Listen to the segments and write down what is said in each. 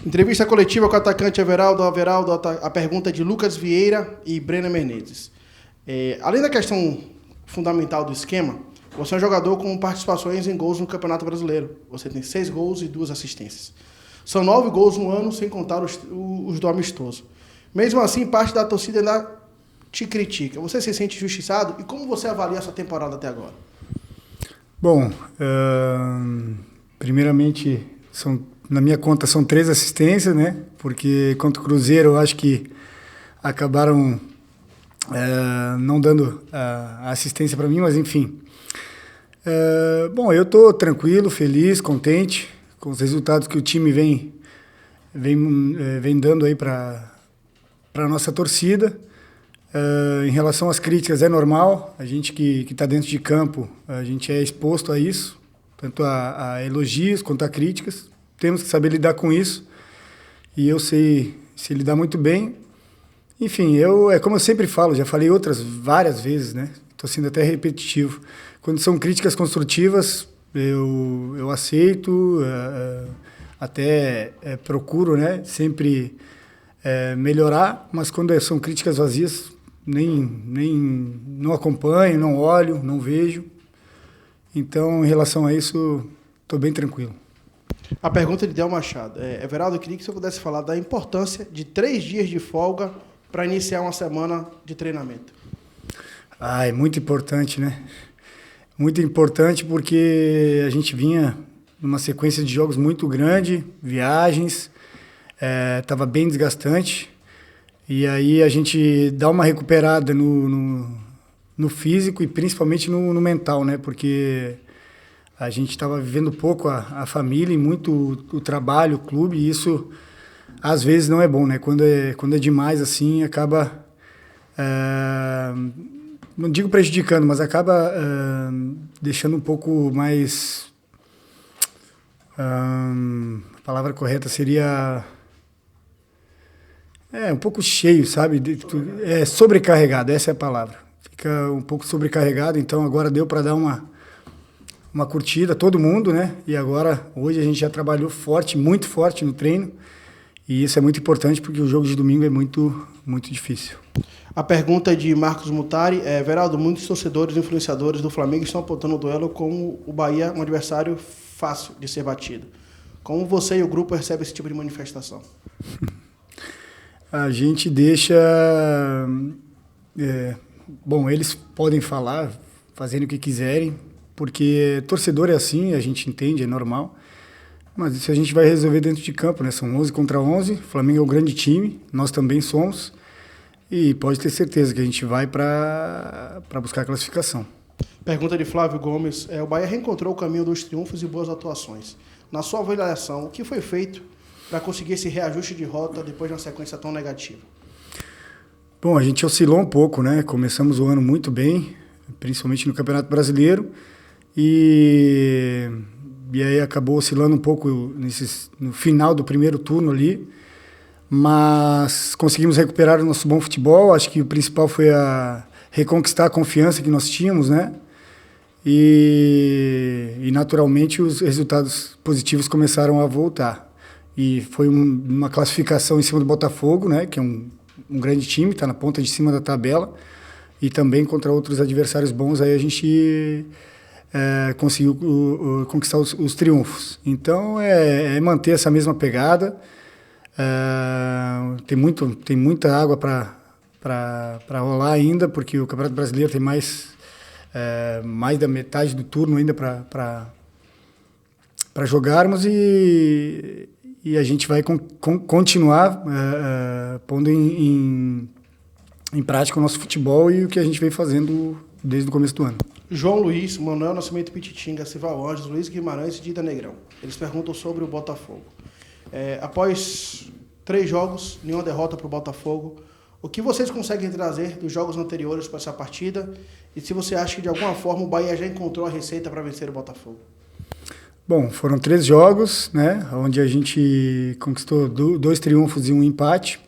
Entrevista coletiva com o atacante Everaldo. A pergunta é de Lucas Vieira e Brena Menezes. Além da questão fundamental do esquema, você é um jogador com participações em gols no Campeonato Brasileiro. Você tem 6 gols e 2 assistências. São 9 gols no ano, sem contar os do amistoso. Mesmo assim, parte da torcida ainda te critica. Você se sente injustiçado? E como você avalia a sua temporada até agora? Bom, primeiramente, na minha conta são 3 assistências, né? Porque contra o Cruzeiro eu acho que acabaram não dando a assistência para mim, mas enfim. Bom, eu estou tranquilo, feliz, contente com os resultados que o time vem dando aí para a nossa torcida. Em relação às críticas, é normal, a gente que está dentro de campo, a gente é exposto a isso, tanto a elogios quanto a críticas. Temos que saber lidar com isso, e eu sei se lidar muito bem. Enfim, é como eu sempre falo, já falei várias vezes, né? Estou sendo até repetitivo. Quando são críticas construtivas, eu aceito, até procuro, né? Sempre melhorar, mas quando são críticas vazias, não acompanho, não olho, não vejo. Então, em relação a isso, estou bem tranquilo. A pergunta de Del Machado. Everaldo, eu queria que você pudesse falar da importância de 3 dias de folga para iniciar uma semana de treinamento. É muito importante, né? Muito importante porque a gente vinha numa sequência de jogos muito grande, viagens, estava bem desgastante. E aí a gente dá uma recuperada no físico e principalmente no mental, né? Porque a gente estava vivendo pouco a família e muito o trabalho, o clube, e isso às vezes não é bom, né? Quando é demais assim, acaba, não digo prejudicando, mas acaba deixando um pouco mais, a palavra correta seria um pouco cheio, sabe? Sobrecarregado, essa é a palavra. Fica um pouco sobrecarregado, então agora deu para dar uma curtida, todo mundo, né? E agora, hoje a gente já trabalhou muito forte no treino. E isso é muito importante porque o jogo de domingo é muito, muito difícil. A pergunta é de Marcos Mutari. Everaldo, muitos torcedores e influenciadores do Flamengo estão apontando o duelo como o Bahia um adversário fácil de ser batido. Como você e o grupo recebem esse tipo de manifestação? A gente deixa... bom, eles podem falar, fazendo o que quiserem, porque torcedor é assim, a gente entende, é normal. Mas isso a gente vai resolver dentro de campo, né? São 11 contra 11, o Flamengo é um grande time, nós também somos, e pode ter certeza que a gente vai para buscar a classificação. Pergunta de Flávio Gomes. O Bahia reencontrou o caminho dos triunfos e boas atuações. Na sua avaliação, o que foi feito para conseguir esse reajuste de rota depois de uma sequência tão negativa? Bom, a gente oscilou um pouco, né? Começamos o ano muito bem, principalmente no Campeonato Brasileiro, e aí acabou oscilando um pouco no final do primeiro turno ali, mas conseguimos recuperar o nosso bom futebol. Acho que o principal foi reconquistar a confiança que nós tínhamos, né? E naturalmente os resultados positivos começaram a voltar. E foi uma classificação em cima do Botafogo, né? Que é um grande time, está na ponta de cima da tabela, e também contra outros adversários bons, aí a gente conseguiu conquistar os triunfos. Então, é manter essa mesma pegada. Tem muita água para rolar ainda, porque o Campeonato Brasileiro tem mais da metade do turno ainda para jogarmos, e a gente vai continuar pondo em prática o nosso futebol e o que a gente vem fazendo desde o começo do ano. João Luiz, Manuel Nascimento Pititinga, Sival Anjos, Luiz Guimarães e Dida Negrão. Eles perguntam sobre o Botafogo. Após 3 jogos, nenhuma derrota para o Botafogo, o que vocês conseguem trazer dos jogos anteriores para essa partida? E se você acha que de alguma forma o Bahia já encontrou a receita para vencer o Botafogo? Bom, foram 3 jogos, né, onde a gente conquistou 2 triunfos e 1 empate.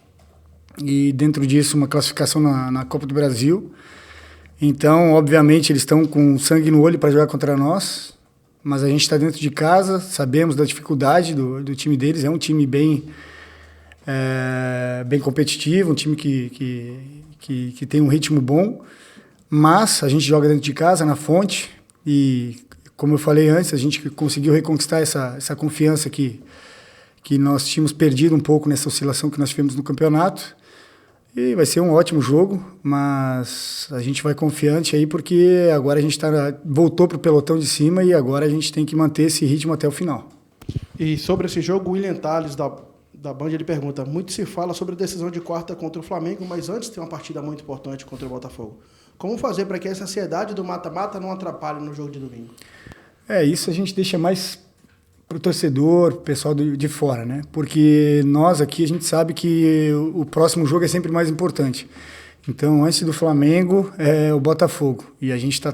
E dentro disso uma classificação na Copa do Brasil. Então, obviamente, eles estão com sangue no olho para jogar contra nós. mas a gente está dentro de casa, sabemos da dificuldade do time deles, é um time bem competitivo, um time que tem um ritmo bom, mas a gente joga dentro de casa, na Fonte, e como eu falei antes, a gente conseguiu reconquistar essa confiança que nós tínhamos perdido um pouco nessa oscilação que nós tivemos no campeonato. E vai ser um ótimo jogo, mas a gente vai confiante aí porque agora a gente voltou para o pelotão de cima e agora a gente tem que manter esse ritmo até o final. E sobre esse jogo, o William Tales, da Band, ele pergunta: muito se fala sobre a decisão de quarta contra o Flamengo, mas antes tem uma partida muito importante contra o Botafogo. Como fazer para que essa ansiedade do mata-mata não atrapalhe no jogo de domingo? Isso a gente deixa mais para o torcedor, pessoal de fora, né? Porque nós aqui, a gente sabe que o próximo jogo é sempre mais importante. Então, antes do Flamengo, é o Botafogo. E a gente está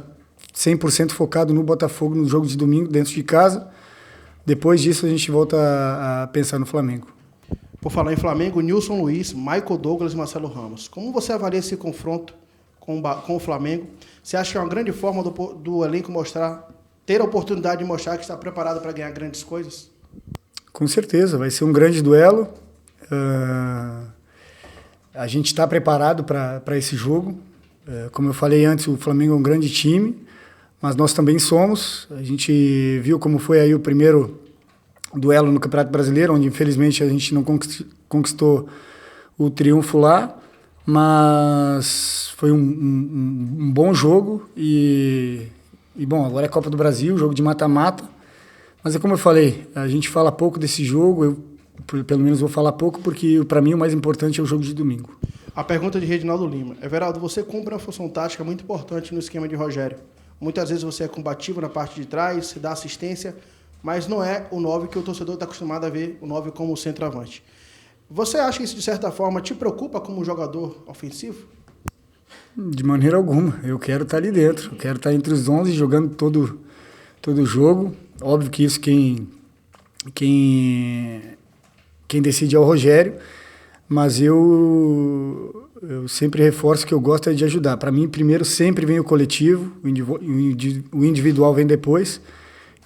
100% focado no Botafogo, no jogo de domingo, dentro de casa. Depois disso, a gente volta a pensar no Flamengo. Por falar em Flamengo, Nilson Luiz, Michael Douglas e Marcelo Ramos. Como você avalia esse confronto com o Flamengo? Você acha que é uma grande forma do elenco ter a oportunidade de mostrar que está preparado para ganhar grandes coisas? Com certeza, vai ser um grande duelo. A gente está preparado para esse jogo. Como eu falei antes, o Flamengo é um grande time, mas nós também somos. A gente viu como foi aí o primeiro duelo no Campeonato Brasileiro, onde infelizmente a gente não conquistou o triunfo lá, mas foi um bom jogo e bom, agora é Copa do Brasil, jogo de mata-mata, mas é como eu falei, a gente fala pouco desse jogo, eu pelo menos vou falar pouco, porque para mim o mais importante é o jogo de domingo. A pergunta de Reginaldo Lima: Everaldo, você cumpre uma função tática muito importante no esquema de Rogério. Muitas vezes você é combativo na parte de trás, dá assistência, mas não é o 9 que o torcedor está acostumado a ver, o 9 como centroavante. Você acha que isso, de certa forma, te preocupa como jogador ofensivo? De maneira alguma. Eu quero estar ali dentro. Eu quero estar entre os 11 jogando todo o jogo. Óbvio que isso quem decide é o Rogério, mas eu sempre reforço que eu gosto de ajudar. Para mim, primeiro sempre vem o coletivo, o individual vem depois.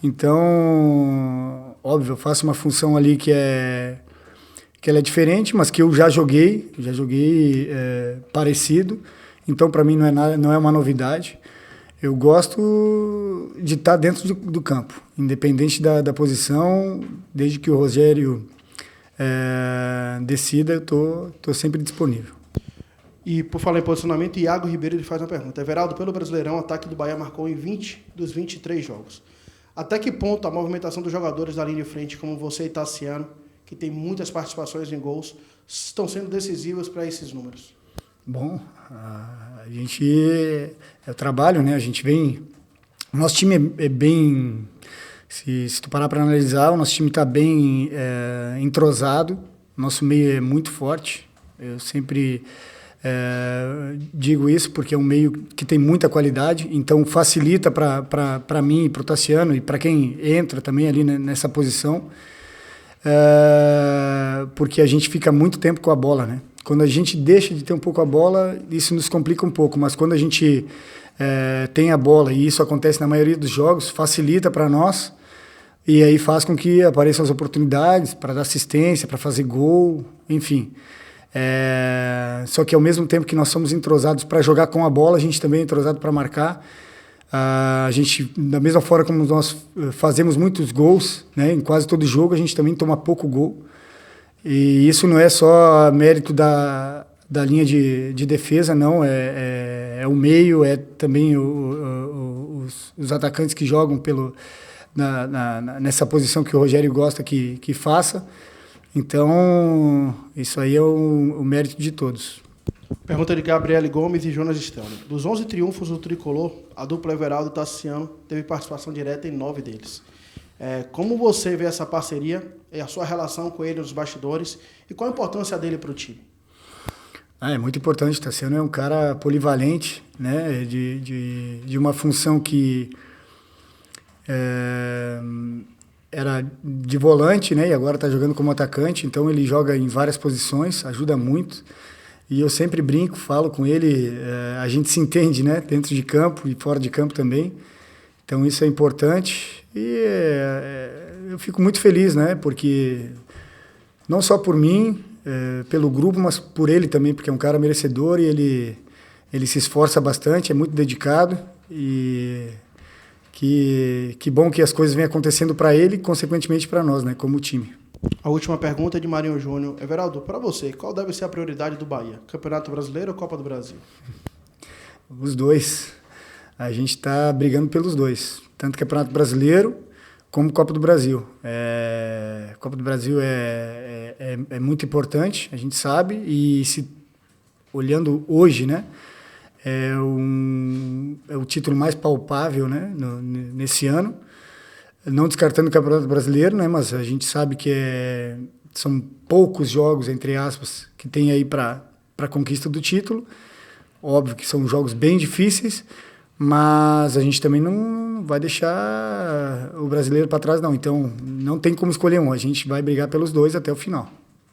Então, óbvio, eu faço uma função ali que ela é diferente, mas que eu já joguei parecido. Então, para mim, não é uma novidade. Eu gosto de estar dentro do campo, independente da posição, desde que o Rogério decida, eu estou sempre disponível. E, por falar em posicionamento, Iago Ribeiro ele faz uma pergunta: Everaldo, pelo Brasileirão, o ataque do Bahia marcou em 20 dos 23 jogos. Até que ponto a movimentação dos jogadores da linha de frente, como você e Tassiano, que tem muitas participações em gols, estão sendo decisivas para esses números? Bom, a gente é o trabalho, né? A gente vem... O nosso time é bem... Se tu parar para analisar, o nosso time está bem entrosado, nosso meio é muito forte. Eu sempre digo isso porque é um meio que tem muita qualidade, então facilita para mim, para o Tassiano e para quem entra também ali nessa posição, porque a gente fica muito tempo com a bola, né? Quando a gente deixa de ter um pouco a bola, isso nos complica um pouco, mas quando a gente tem a bola, e isso acontece na maioria dos jogos, facilita para nós, e aí faz com que apareçam as oportunidades para dar assistência, para fazer gol, enfim. Só que ao mesmo tempo que nós somos entrosados para jogar com a bola, a gente também é entrosado para marcar. A gente, da mesma forma como nós fazemos muitos gols, né, em quase todo jogo, a gente também toma pouco gol. E isso não é só mérito da linha de defesa, não. É o meio, é também os atacantes que jogam nessa posição que o Rogério gosta que faça. Então, isso aí é o mérito de todos. Pergunta de Gabriele Gomes e Jonas Stanley. Dos 11 triunfos do Tricolor, a dupla Everaldo e Tassiano teve participação direta em 9 deles. Como você vê essa parceria e a sua relação com ele nos bastidores e qual a importância dele para o time? É muito importante. O Tassiano é um cara polivalente, né? De uma função que era de volante, né? E agora está jogando como atacante, então ele joga em várias posições, ajuda muito. E eu sempre brinco, falo com ele, a gente se entende, né? Dentro de campo e fora de campo também. Então isso é importante e eu fico muito feliz, né? Porque não só por mim, pelo grupo, mas por ele também, porque é um cara merecedor e ele se esforça bastante, é muito dedicado e que bom que as coisas vêm acontecendo para ele e, consequentemente, para nós, né? Como time. A última pergunta é de Marinho Júnior. Everaldo, para você, qual deve ser a prioridade do Bahia? Campeonato Brasileiro ou Copa do Brasil? Os dois. A gente está brigando pelos dois. Tanto Campeonato Brasileiro como Copa do Brasil. Copa do Brasil é muito importante, a gente sabe. E olhando hoje, né? É o título mais palpável, né? Nesse ano. Não descartando o Campeonato Brasileiro, né? Mas a gente sabe que são poucos jogos, entre aspas, que tem aí para a conquista do título. Óbvio que são jogos bem difíceis, mas a gente também não vai deixar o brasileiro para trás, não. Então, não tem como escolher um. A gente vai brigar pelos dois até o final.